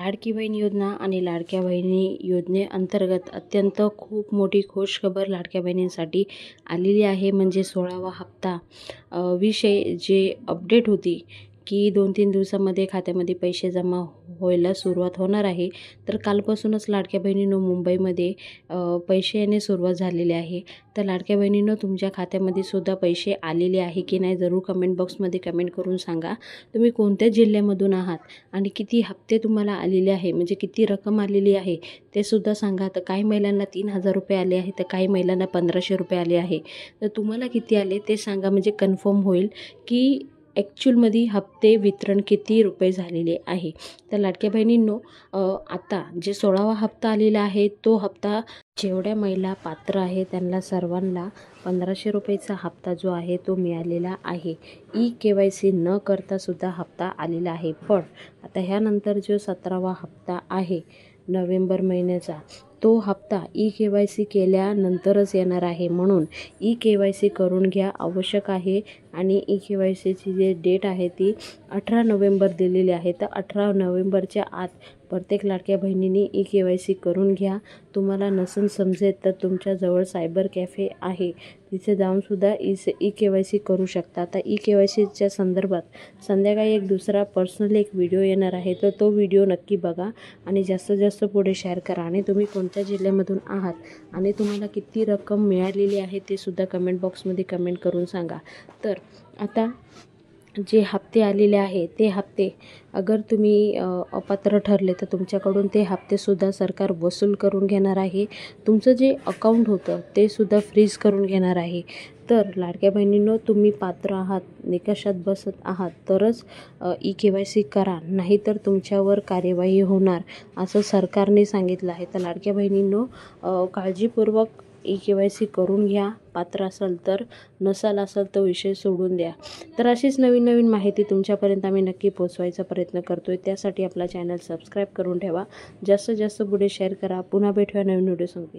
लाडकी बहीण योजना आणि लाडक्या बहिणी योजनेअंतर्गत अत्यंत खूप मोठी खुशखबर लाडक्या बहिणींसाठी आलेली आहे. म्हणजे 16वा हप्ता विषय जे अपडेट होती की 2-3 दिवसामध्ये खात्यामध्ये पैसे जमा व्हायला सुरुवात होणार आहे. तर कालपासूनच लाडक्या बहिणींनो मुंबईमध्ये पैसे येणे सुरुवात झालेली आहे. तर लाडक्या बहिणींनो तुमच्या खात्यामध्ये सुद्धा पैसे आलेले आहे की नाही जरूर कमेंट बॉक्समध्ये कमेंट करून सांगा. तुम्ही कोणत्या जिल्ह्यामधून आहात आणि किती हप्ते तुम्हाला आलेले आहे, म्हणजे किती रक्कम आलेली आहे ते सुद्धा सांगा. तर काही महिलांना 3,000 रुपये आले आहे, तर काही महिलांना 1,500 रुपये आले आहे. तर तुम्हाला किती आले ते सांगा, म्हणजे कन्फर्म होईल की ॲक्च्युअलमध्ये हप्ते वितरण किती रुपये झालेले आहे. तर लाडक्या बहिणींनो आता जे 16वा हप्ता आलेला आहे तो हप्ता जेवढ्या महिला पात्र आहे त्यांना सर्वांना 1,500 रुपयेचा हप्ता जो आहे तो मिळालेला आहे. KYC न करता सुद्धा हप्ता आलेला आहे. पण आता ह्यानंतर जो 17वा हप्ता आहे नोव्हेंबर महिन्याचा तो हप्ता KYC केल्यानंतरच येणार आहे. म्हणून KYC करून घ्या आवश्यक आहे. आणि KYCची जी डेट आहे ती 18 नोव्हेंबर दिलेली आहे. तर 18 नोव्हेंबरच्या आत प्रत्येक लाडक्या बहिणींनी KYC करून घ्या. तुम्हाला नसेल समजेल तर तुमच्याजवळ सायबर कॅफे आहे, तिथे जाऊनसुद्धा KYC करू शकता. तर KYCच्या संदर्भात संध्याकाळी एक दुसरा पर्सनल एक व्हिडिओ येणार आहे. तर तो व्हिडिओ नक्की बघा आणि जास्तीत जास्त पुढे शेअर करा. आणि तुम्ही कोणत्या जिल्ह्यामधून आहात आणि तुम्हाला किती रक्कम मिळालेली आहे ते सुद्धा कमेंट बॉक्समध्ये कमेंट करून सांगा. तर आता जे हप्ते आलेले आहे ते हप्ते अगर तुम्ही अपात्र ठरले तर तुमच्याकडून ते हप्तेसुद्धा सरकार वसूल करून घेणार आहे. तुमचं जे अकाउंट होतं ते सुद्धा फ्रीज करून घेणार आहे. तर लाडक्या बहिणींनो तुम्ही पात्र आहात, निकषात बसत आहात तरच KYC करा, नाहीतर तुमच्यावर कार्यवाही होणार असं सरकारने सांगितलं आहे. तर लाडक्या बहिणींनो काळजीपूर्वक KYC करून घ्या. पात्र असाल तर, नसाल असाल तर विषय सोडून द्या. तर अशीच नवीन नवीन माहिती तुमच्यापर्यंत आम्ही नक्की पोहोचवायचा प्रयत्न करतोय. त्यासाठी आपला चॅनल सबस्क्राईब करून ठेवा. जास्तीत जास्त पुढे शेअर करा. पुन्हा भेटूया नवीन व्हिडिओ सांगते.